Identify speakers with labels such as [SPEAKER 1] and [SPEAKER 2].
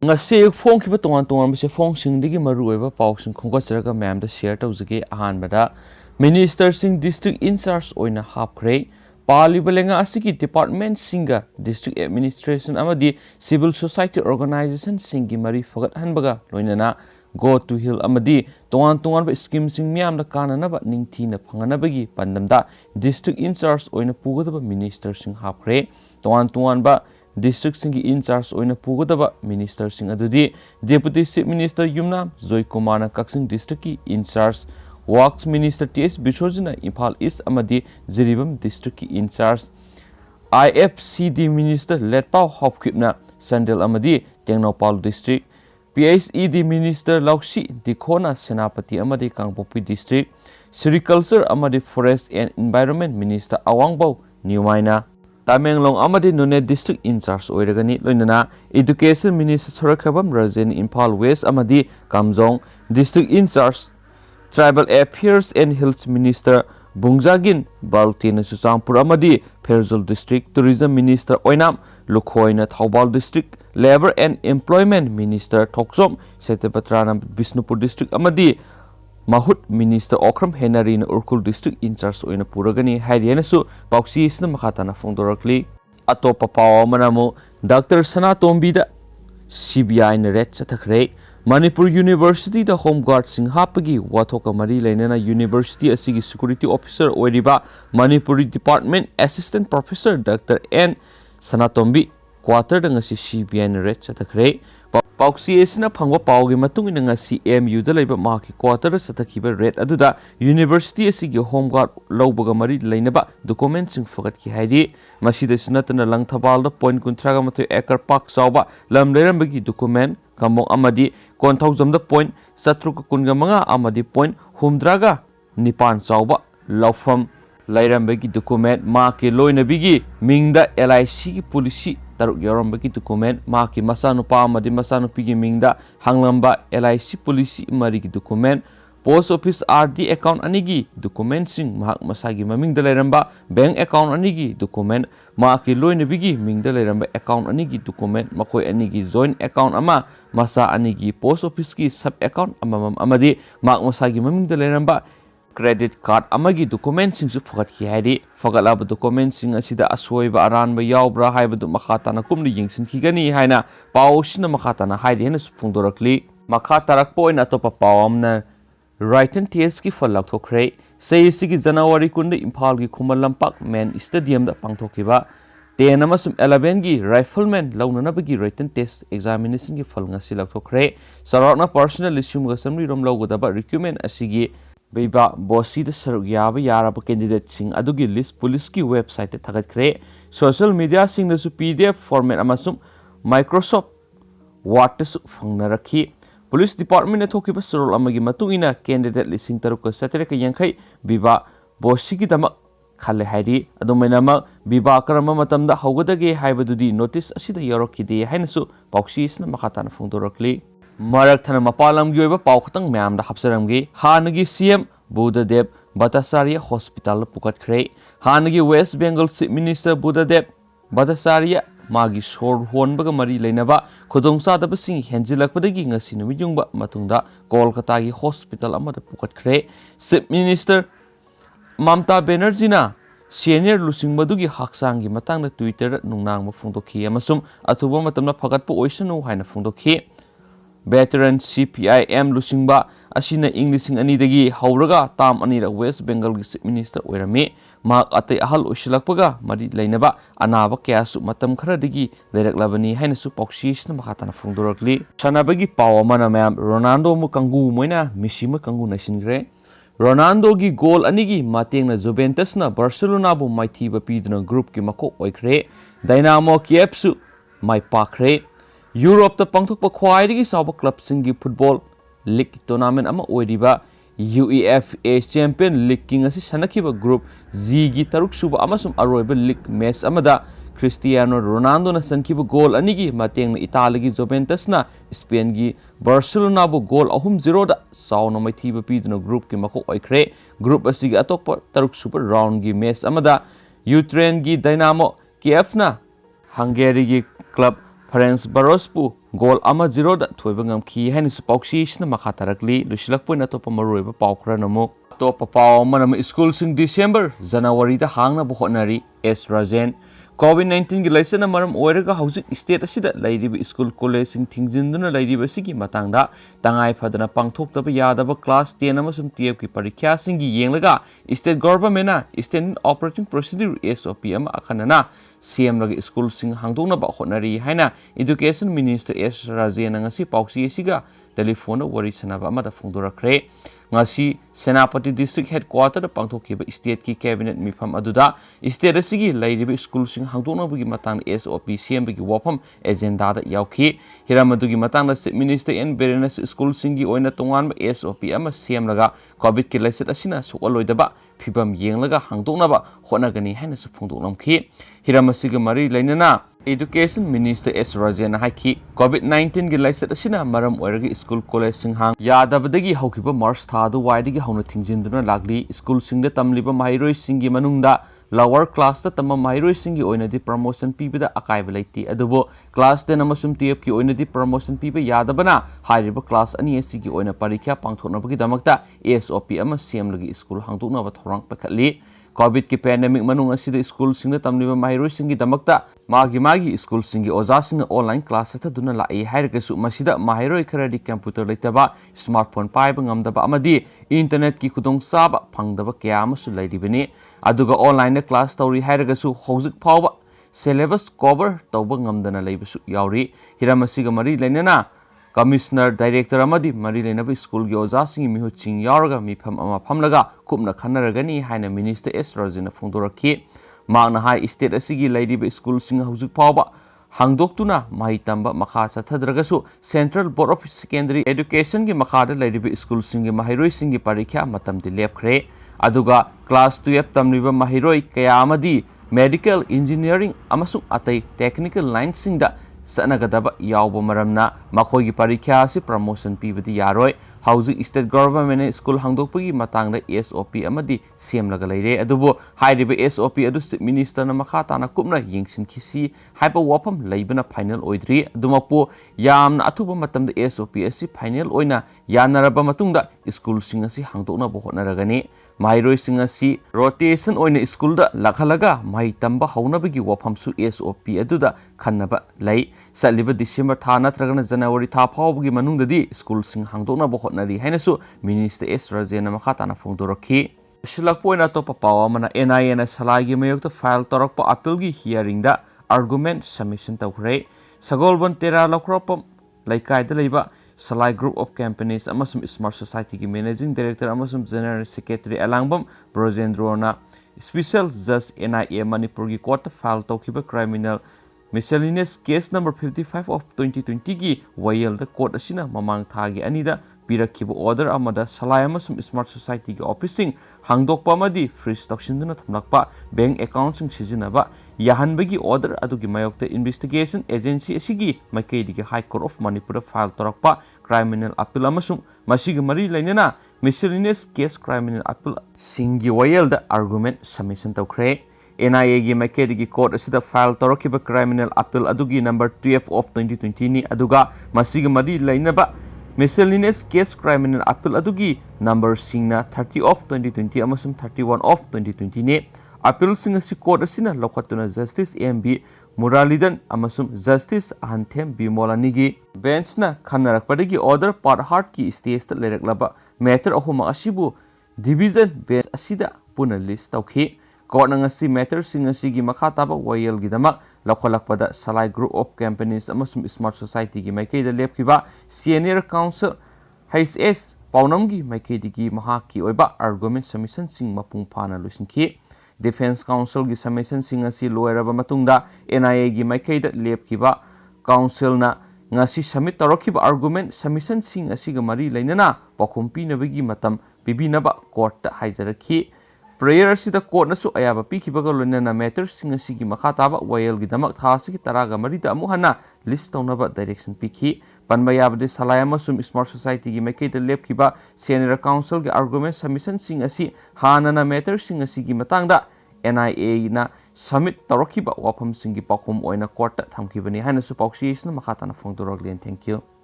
[SPEAKER 1] ngasi phong khiba tongan tongan bise phong singdigi marueba pausing khongachraga ma'am da share tawjage ahanbada minister sing district in charge oina hapkhre palibalenga asigi department singa district administration amadi civil society organization singi mari fagat hanbaga loinana go to hill amadi tongan tongan scheme sing miam da kananaba ningthina phanganabagi pandamda district in charge oina pugadaba minister sing hapkhre tongan ba district singi in charge oina pugadaba minister sing adudi deputy chief minister yumna joy kumar na kaksing district ki in charge works minister ts bisojina imphal east amadi jiribam district ki in charge ifcd minister letpau hopkipna sandel amadi tengnopal district phed minister lauksi dikhona senapati amadi kangpopi district sericulture amadi forest and environment minister awangbau niwaina Tamenglong amadi nune district in charge oiragani loinana education minister Sorakhabam Rajan Imphal West amadi Kamjong district in charge tribal affairs and health minister Bungjagin Baltin Susampur amadi Perzul district tourism minister Oinam Lukhoina Thaubal district labor and employment minister Thoksom Setapatranam Bisnupur district amadi Mahut Minister Okram Henary na Urkul District in charge oina puragani haidena su pauksi isna makhatana phongdorakli atopa pawa manamo Dr. Sana Tombida CBI na red chathakre Manipur University da home guard sing hapagi wathoka mari lainana university asigi security officer oiriba Manipuri department assistant professor Dr. N Sanatombi quarter da ngasi CBI na red chathakre Pauksi esina phangwa paugi matung ina ngasi MU da laiba maki quarter satakhiba red aduda university asigi home guard lawbaga mari lainaba document sing fagat ki haidi masida sunatana langthabal da point kunthraga matoi acre park chawba lam leirambagi document kamong amadi konthaujam da point satruka kunga manga amadi point humdraga nipan chawba lawfam lairambagi document maki loinabigi mingda LIC ki policy taruk yorambagi document maki masanupa amadi masanupigi mingda hanglamba LIC policy marigi document post office RD account anigi document sing mahak masagi mamingda lairamba bank account anigi document maki loinabigi mingda lairamba account anigi document makoi anigi joint account ama masa anigi post office ki sub account amamam amadi mak masagi mamingda lairamba credit card amagi document sing su fagat ki haidi fagalaba document sing asida asoiba aranba yaubra haibadu makhatana kumni yingsin khigani haina pawsina makhatana haidi hena sufungdorakli makhatarak point atopa pawamna written test ki falak thokre sei sigi January kunde Imphal gi Khumal Lampak main stadium da pangthokiba 10 amasum 11 gi rifleman launanabagi written test examination gi fal ngasi lakthokre sarakna personal issue ga samri rom lawgodaba requirement asigi Beiba Bosi the Sargyaba Yaraba candidate sing Adugi list police ki website tagat kre social media sing the PDF format amasum Microsoft Word su phangnarakhi police department thoki basrol amagi matungina candidate listing taruka satere ka yankhai Biba Bosi ki dama khale haidi adumainama Biba karama matamda hawgadage haibadudi notice asida yorokide hainasu pauksi isna makhatana phungdorakli Marak thana mapalam gi oiba pau khatang myam da hapsaramgi hanagi CM Buddhadev Bhattacharya Hospital pukat khre hanagi West Bengal Chief Minister Buddhadev Bhattacharya magi sor honbaga mari leinaba khudongsa da basing henjilakpadagi ngasi numijungba matungda Kolkata gi hospital amada pukat khre Chief Minister Mamta Banerjee na senior lusingbadugi haksangi matangda Twitter nungnang ma phungdokhi amasum athuba matamna phagatpa oisanu haina phungdokhi Veteran CPIM Lusingba asina Englishing anidagi hauraga tam anira West Bengal gi minister oirami mak atai ahal usilakpaga mari lainaba anaba kyasu matam kharadagi lailaklabani hainasu pauksisna makhatana phungdorakli sanabagi pawa mana mayam Ronaldo mu kangu moina Messi mu kangu nasingre Ronaldo gi goal anigi matengna Juventus na Barcelona bu maithiba pidna group ki mako oikre Dynamo Kiev su mai pakre Europe ta pangthokpa khwaidagi sawba club singi football league tournament ama oiriba UEFA Champion League king asi sanakhiba group G gi taruk suba amasum aroiba league match amada Cristiano Ronaldo na sankhiba goal anigi matengna Italy gi Juventus na Spain gi Barcelona bu goal 3-0 da sawna maithiba pidna group ki mako oikre group asigi atokpa taruk suba round gi match amada Ukraine gi Dynamo Kiev na Hungary gi club French बरोसपु goal 1-0 दा थोइबा ngamkhi hainu pauksi sina makha tarakli lusilakpoina topa maroiba paukra namu topa paw manam school sing December January da hangna bu hotnari S Rajen COVID-19 gi laisana maram oiraga hauzik state asida lairiba school college sing thingjinduna lairiba sigi matangda tangai phadana pangthoktaba yadaba class 10 amasum 12 ki parikya singi yenglaga state government na state operating procedure SOP ama akhanana CM lagi school sing hangdongna ba hotnari haina education minister S Rajen ngasi pauksi siga telephone wari sanaba amada phongdorakre ngasi Senapati district headquarter da pangthokiba state ki cabinet mifam aduda state asigi lairiba school sing hangdongna bugi matang SOP CM bugi wafam agenda da yauki hiramadugui matang da minister and Berenas school singi oina tongan SOP ama CM laga covid ki laiset asina sualoidaba phibam yenglaga hangdongna ba honagani haina su phongdoklamki hiramasiga mari lainana Education Minister S Rajan haiki COVID-19 gi laiset asina maram oiragi school college sing hang yadabadagi haukiba March thadu waidagi hauna thingjinduna lagli school singda tamliba mairoi singi manungda lower class ta tamma mairoi singi oina di promotion pibida akaiba laiti adubo class 10 amasum TF ki oina di promotion piba yadabana hairiba class ani SC gi oina parikya pangthoknabagi damakta SOP ama CM lagi school hangdokna ba thorang pakhatli COVID ki pandemic manung asida school singda tamliba mairoi singi damakta magi school singi oza sing online class ta duna lai hairga su masida mairoi kharadi computer leitaba smartphone paiba ngamdaba amadi internet ki khudong saba phangdaba kya amasu lairibani aduga online class tawri hairga su hojik phawba syllabus cover tawba ngamdana leibasu yauri hiramasiga mari lainana Commissioner Director amadi mari lainaba school gi oza singi mihu ching yaurga mifam ama phamlaga kupna khanaragani haina minister S Rajina phongdorakhi magna hai state asigi lairiba school sing hauzik phawba hangdoktuna mai tamba makha sathadragasu Central Board of Secondary Education gi makha da lairiba school sing gi mahiroi sing gi parikya matam di lepkhre aduga class 12 tamliba mahiroi kaya amadi medical engineering amasung atai technical line sing da sanagadaba yawba maramna makhoi gi parikya si promotion pibadi yaroi hauzik state government school hangdokpagi matangda SOP amadi CM laga leire adubo hairiba SOP adu minister na makha tana kupna yingsin khisi haipa wafam leibana final oidri adumapu yamna athuba matamda SOP asi final oina yanaraba matungda school sing asi hangdokna bo hotnaragani mairoi sing asi rotation oina school da lakhalaga mai tamba haunabagi wafam su SOP aduda khannaba lei saliba December tha natragana January tha phawbagi manungdadi school sing hangdokna bo hotnari hainasu minister S Rajena makha tana phongdorakhi silakpoina to papawa mana NIN salagi mayokta file torakpa appeal gi hearing da argument submission tawkhre sagolban tera lokropam laikai da leiba Salai Group of Companies amasum Smart Society ki Managing Director amasum General Secretary alangbam Brojendrona Special Judge NIA Manipur gi court file tawkhiba criminal miscellaneous case number 55 of 2020 gi wayel da court asina mamang thagi anida pirakhiba order amada Salai amasum Smart Society gi officing hangdokpa amadi freeze tawsinduna thamlakpa bank account sing sizinaba yahanbagi order adugi mayokta investigation agency asigi maikaidigi High Court of Manipur file torakpa criminal appeal amasum masigi mari lainana miscellaneous case criminal appeal singi wayel da argument submission tawkhre NIA gi maikaidigi court asida file torakiba criminal appeal adugi number 12 of 2020 ni aduga masigi mari lainaba miscellaneous case criminal appeal adugi number singna 30 of 2020 amasum 31 of 2020 ni appeal sing asi court asina lokhatuna justice MB Muralidan amasum justice Ahanthem Bimolani gi bench na khanarakpadagi order part heart ki stage ta leraklaba matter ahuma asibu division bench asida puna list tawkhi court na ngasi matter sing asi gi makha taba wayel gi damak lokholakpada Salai Group of Companies amasum Smart Society gi maikai da lepkiba senior counsel HS paunam gi maikai digi mahaki oiba argument submission sing mapung phana lusinki Defense Council gi submission sing asi loiraba matungda NIA gi maikai da lepkiba council na ngasi submit torokiba argument submission sing asi ga mari lainana pakhum pinabagi matam bibinaba court ta haijarakhi prayer asida court nasu ayaba pikhibaga loinana matter sing asi gi makha taba wayel gi damak tha asi taraga mari da amu hana list tawnaba direction pikhi panbayabde Salai amasum Smart Society gi maikai da lepkiba senior council gi argument submission sing asi hanana matter sing asi gi matangda NIA na submit tawrakiba wafamsingi pakhum oina court ta thamkibani hainasu pauksi isna makha tana phongdoroglen. Thank you.